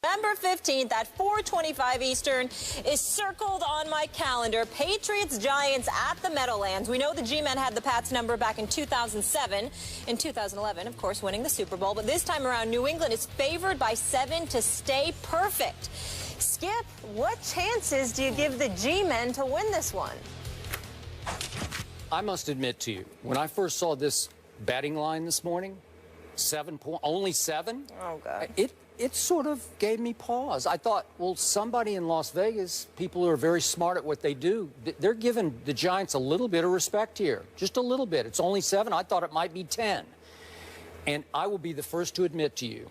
November 15th at 4:25 Eastern is circled on my calendar. Patriots Giants at the Meadowlands. We know the G-Men had the Pats number back in 2007. In 2011, of course, winning the Super Bowl. But this time around, New England is favored by 7 to stay perfect. Skip, what chances do you give the G-Men to win this one? I must admit to you, when I first saw this betting line this morning, only 7? Oh, God. It sort of gave me pause. I thought, well, somebody in Las Vegas, people who are very smart at what they do, they're giving the Giants a little bit of respect here. Just a little bit. It's only 7. I thought it might be 10. And I will be the first to admit to you,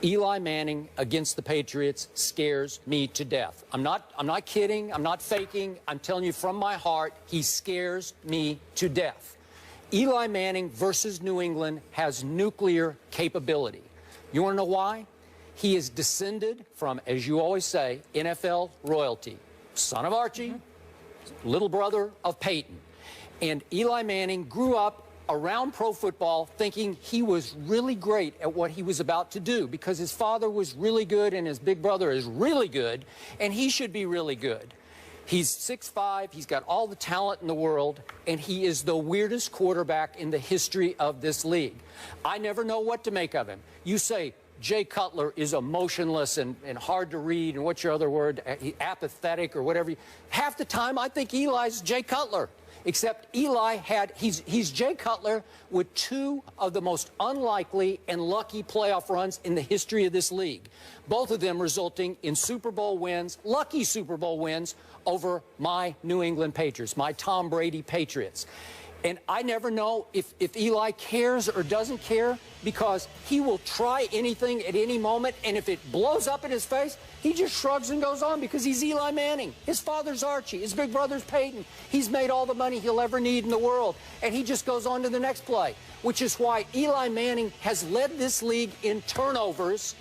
Eli Manning against the Patriots scares me to death. I'm not kidding. I'm not faking. I'm telling you from my heart, he scares me to death. Eli Manning versus New England has nuclear capability. You want to know why? He is descended from, as you always say, NFL royalty. Son of Archie, little brother of Peyton. And Eli Manning grew up around pro football thinking he was really great at what he was about to do because his father was really good and his big brother is really good, and he should be really good. He's 6'5", he's got all the talent in the world, and he is the weirdest quarterback in the history of this league. I never know what to make of him. You say Jay Cutler is emotionless and hard to read, and what's your other word, apathetic or whatever. Half the time I think Eli's Jay Cutler, except Eli he's Jay Cutler with 2 of the most unlikely and lucky playoff runs in the history of this league. Both of them resulting in Super Bowl wins, lucky Super Bowl wins over my New England Patriots, my Tom Brady Patriots. And I never know if Eli cares or doesn't care because he will try anything at any moment, and if it blows up in his face, he just shrugs and goes on because he's Eli Manning. His father's Archie. His big brother's Peyton. He's made all the money he'll ever need in the world, and he just goes on to the next play, which is why Eli Manning has led this league in turnovers,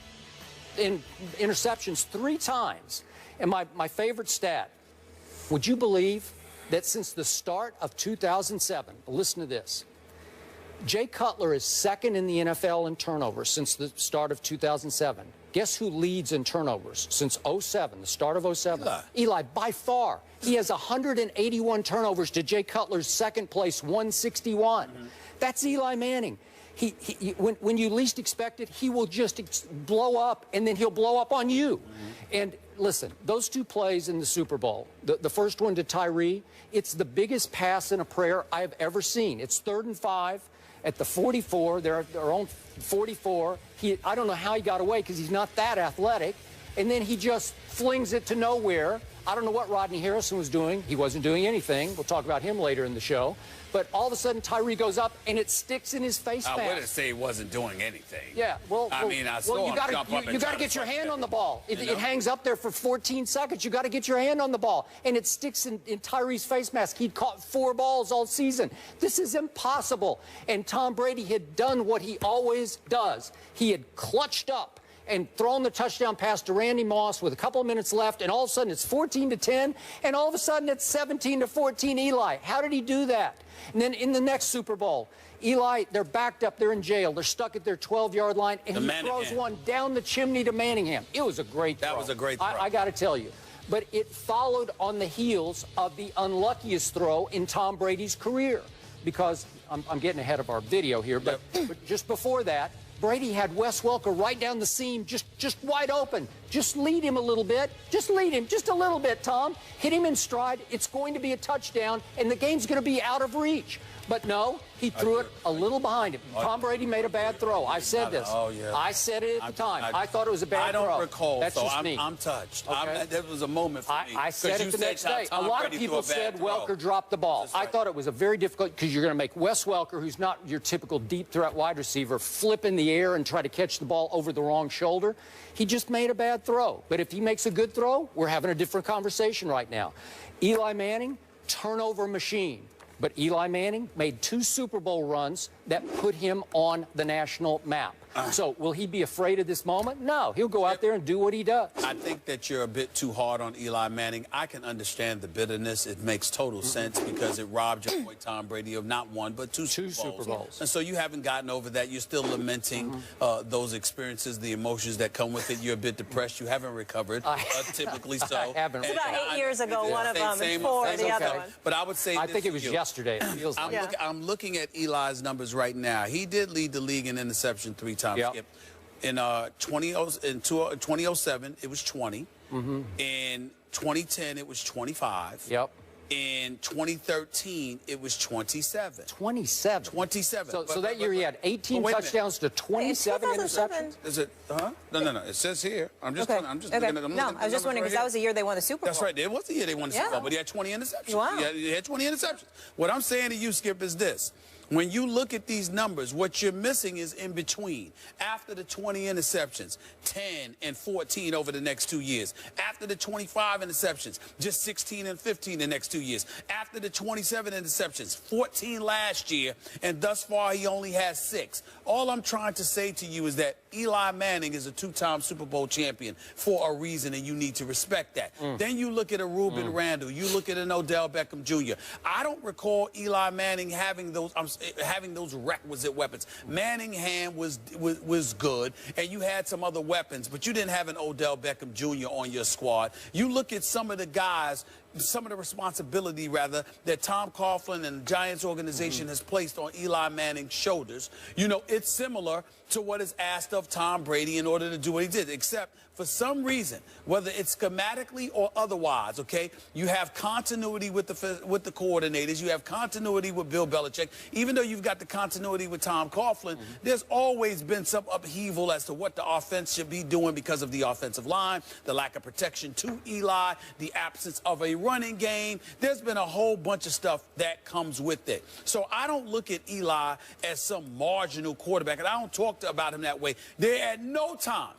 in interceptions 3 times. And my favorite stat, would you believe that since the start of 2007, listen to this, Jay Cutler is 2nd in the NFL in turnovers since the start of 2007. Guess who leads in turnovers since 07, the start of 07? Eli, by far. He has 181 turnovers to Jay Cutler's 2nd place, 161. That's Eli Manning. When you least expect it, he will just blow up, and then he'll blow up on you. And listen, those 2 plays in the Super Bowl, the first one to Tyree, it's the biggest pass in a prayer I have ever seen. It's 3rd and 5 at the 44, their own 44. I don't know how he got away because he's not that athletic. And then he just flings it to nowhere. I don't know what Rodney Harrison was doing. He wasn't doing anything. We'll talk about him later in the show. But all of a sudden, Tyree goes up, and it sticks in his face mask. I wouldn't say he wasn't doing anything. Yeah, well, I saw him jump up and you got to get your hand on the ball. It hangs up there for 14 seconds. You got to get your hand on the ball, and it sticks in Tyree's face mask. He'd caught 4 balls all season. This is impossible. And Tom Brady had done what he always does. He had clutched up and thrown the touchdown pass to Randy Moss with a couple of minutes left, and all of a sudden it's 14-10, and all of a sudden it's 17-14 Eli. How did he do that? And then in the next Super Bowl, Eli, they're backed up, they're in jail, they're stuck at their 12-yard line, and he throws one down the chimney to Manningham. It was a great throw. That was a great throw. I got to tell you. But it followed on the heels of the unluckiest throw in Tom Brady's career, because I'm getting ahead of our video here, but just before that, Brady had Wes Welker right down the seam, just wide open. Just lead him a little bit. Just lead him just a little bit, Tom. Hit him in stride. It's going to be a touchdown, and the game's going to be out of reach. But no, he threw it a little behind him. Tom Brady made a bad throw. I said this. I said it at the time. I thought it was a bad throw. I don't recall. That's so just me. I'm touched. Okay. There was a moment for me. I said it the next day. A lot of people said Welker dropped the ball. I thought it was a very difficult, because you're going to make Wes Welker, who's not your typical deep threat wide receiver, flip in the air and try to catch the ball over the wrong shoulder. He just made a bad throw. But if he makes a good throw, we're having a different conversation right now. Eli Manning, turnover machine. But Eli Manning made 2 Super Bowl runs that put him on the national map. So will he be afraid of this moment? No. He'll go out there and do what he does. I think that you're a bit too hard on Eli Manning. I can understand the bitterness. It makes total sense because it robbed your boy Tom Brady of not one, but two Super Bowls. And so you haven't gotten over that. You're still lamenting those experiences, the emotions that come with it. You're a bit depressed. You haven't recovered, typically so. I haven't. It's about 8 years ago, one of them, and 4 the other one. But I would say I think it was yesterday. It feels like. I'm looking at Eli's numbers right now. He did lead the league in interception 3 times. Skip. In 2007, it was 20. In 2010, it was 25. Yep. In 2013, it was 27. 27. 27. So that year he had 18 touchdowns to 27 interceptions. Is it? No. It says here. I'm just. Okay. I'm just looking at. No, I was just wondering because that was the year they won the Super Bowl. That's right. It was the year they won the Super Bowl, but he had 20 interceptions. Wow. He had 20 interceptions. What I'm saying to you, Skip, is this. When you look at these numbers, what you're missing is in between. After the 20 interceptions, 10 and 14 over the next 2 years. After the 25 interceptions, just 16 and 15 the next 2 years. After the 27 interceptions, 14 last year, and thus far he only has 6. All I'm trying to say to you is that Eli Manning is a 2-time Super Bowl champion for a reason, and you need to respect that. Then you look at a Reuben Randall. You look at an Odell Beckham Jr. I don't recall Eli Manning having those requisite weapons. Manningham was good, and you had some other weapons, but you didn't have an Odell Beckham Jr. on your squad. You look at some of the guys, some of the responsibility, rather, that Tom Coughlin and the Giants organization has placed on Eli Manning's shoulders. You know, it's similar to what is asked of Tom Brady in order to do what he did, except for some reason, whether it's schematically or otherwise, okay, you have continuity with the coordinators. You have continuity with Bill Belichick. Even though you've got the continuity with Tom Coughlin, there's always been some upheaval as to what the offense should be doing because of the offensive line, the lack of protection to Eli, the absence of a running game. There's been a whole bunch of stuff that comes with it. So I don't look at Eli as some marginal quarterback, and I don't talk about him that way. There at no time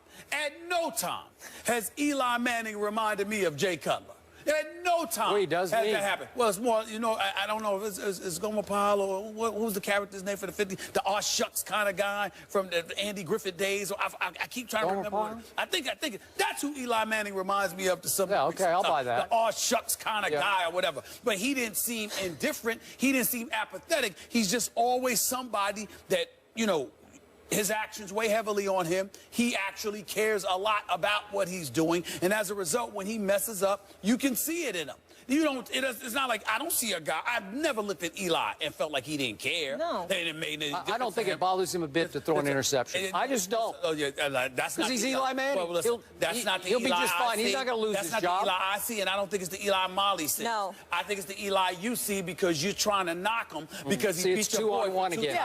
has Eli Manning reminded me of Jay Cutler. At no time has that happened. Well, it's more, you know, I don't know if it's Gomer Pyle or what was the character's name for the 50s? The aw shucks kind of guy from the Andy Griffith days. I keep trying to remember. I think that's who Eli Manning reminds me of to some degree. Okay, I'll buy that. The aw shucks kind of guy or whatever. But he didn't seem indifferent. He didn't seem apathetic. He's just always somebody that, you know, his actions weigh heavily on him. He actually cares a lot about what he's doing. And as a result, when he messes up, you can see it in him. It's not like I don't see a guy. I've never looked at Eli and felt like he didn't care. No. I don't think it bothers him a bit to throw an interception. I just don't. Oh, yeah, that's because he's Eli Manning. Well, listen, he'll be just fine. He's not going to lose his job. That's not the Eli I see, and I don't think it's the Eli Molly see. No. I think it's the Eli you see because you're trying to knock him because he beat your boy 2-on-1 again.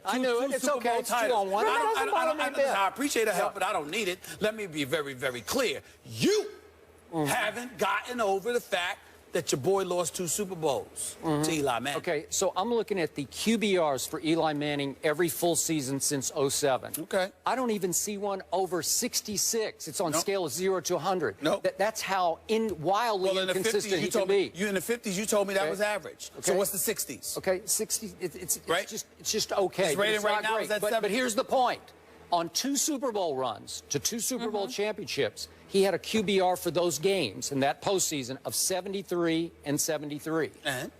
I knew it. It's okay. It's 2-on-1. I appreciate the help, but I don't need it. Let me be very, very clear. You haven't gotten over the fact that your boy lost 2 Super Bowls to Eli Manning. Okay, so I'm looking at the QBRs for Eli Manning every full season since 07. Okay. I don't even see one over 66. It's on scale of 0 to 100. That's how wildly inconsistent he can be. You in the 50s, you told me that was average. Okay. So what's the 60s? Okay, 60. It's just It's okay. rated right now. Is that but here's the point. On 2 Super Bowl runs to 2 Super Bowl championships, he had a QBR for those games in that postseason of 73 and 73.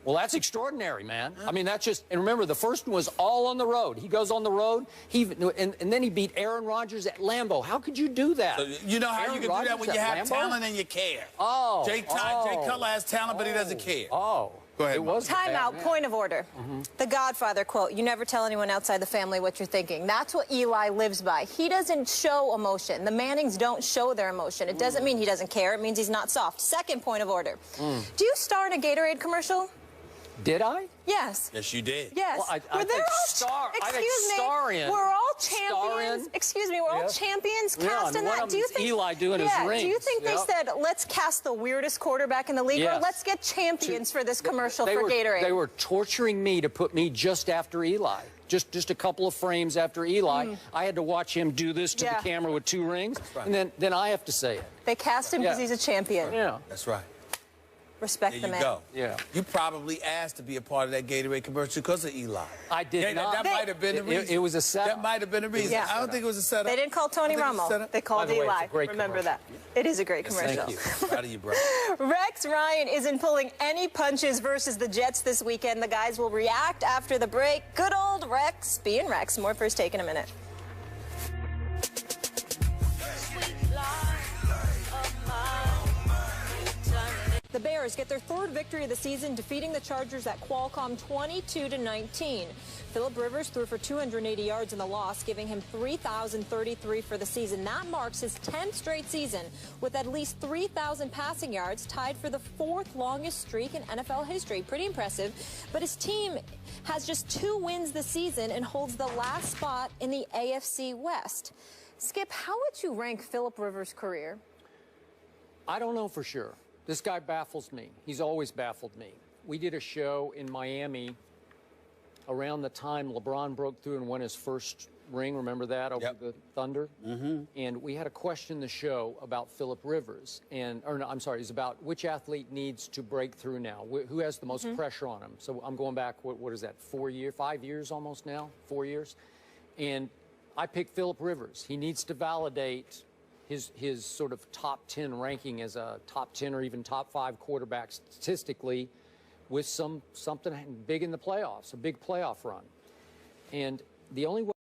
Well, that's extraordinary, man. I mean, that's just, and remember, the first one was all on the road. He goes on the road, and then he beat Aaron Rodgers at Lambeau. How could you do that? So you know how you can do that when you have talent and you care. Jay Cutler has talent, but he doesn't care. Go ahead. Timeout, point of order. The Godfather quote, you never tell anyone outside the family what you're thinking. That's what Eli lives by. He doesn't show emotion. The Mannings don't show their emotion. It doesn't mean he doesn't care. It means he's not soft. Second point of order. Do you star in a Gatorade commercial? Did I? Yes. Yes, you did. Yes. Well, I think star in. We're all champions. Excuse me, we're all champions cast in that. Do you think Eli doing his rings? Do you think they said, let's cast the weirdest quarterback in the league, or let's get champions for this commercial for Gatorade? They were torturing me to put me just after Eli. Just a couple of frames after Eli. I had to watch him do this to the camera with 2 rings, and then I have to say it. They cast him because he's a champion. Yeah. That's right. Respect there the you man. go. Yeah. You probably asked to be a part of that Gatorade commercial because of Eli. I did not. That might have been the reason. It was a setup. That might have been the reason. Yeah. I don't think it was a setup. They didn't call Tony Romo. They called By the way, Eli. it's a great Remember commercial. that. It is a great commercial. Thank you. Proud of you, bro. Rex Ryan isn't pulling any punches versus the Jets this weekend. The guys will react after the break. Good old Rex being Rex. More First Take in a minute. The Bears get their third victory of the season, defeating the Chargers at Qualcomm 22-19. Phillip Rivers threw for 280 yards in the loss, giving him 3,033 for the season. That marks his 10th straight season with at least 3,000 passing yards, tied for the fourth longest streak in NFL history. Pretty impressive. But his team has just 2 wins this season and holds the last spot in the AFC West. Skip, how would you rank Phillip Rivers' career? I don't know for sure. This guy baffles me. He's always baffled me. We did a show in Miami around the time LeBron broke through and won his first ring. Remember that over the Thunder? Mm-hmm. And we had a question in the show about Phillip Rivers, I'm sorry, it's about which athlete needs to break through now. Who has the most pressure on him? So I'm going back. What is that? 5 years almost now. 4 years, and I picked Phillip Rivers. He needs to validate his sort of top 10 ranking as a top 10 or even top 5 quarterback statistically with something big in the playoffs, a big playoff run. And the only way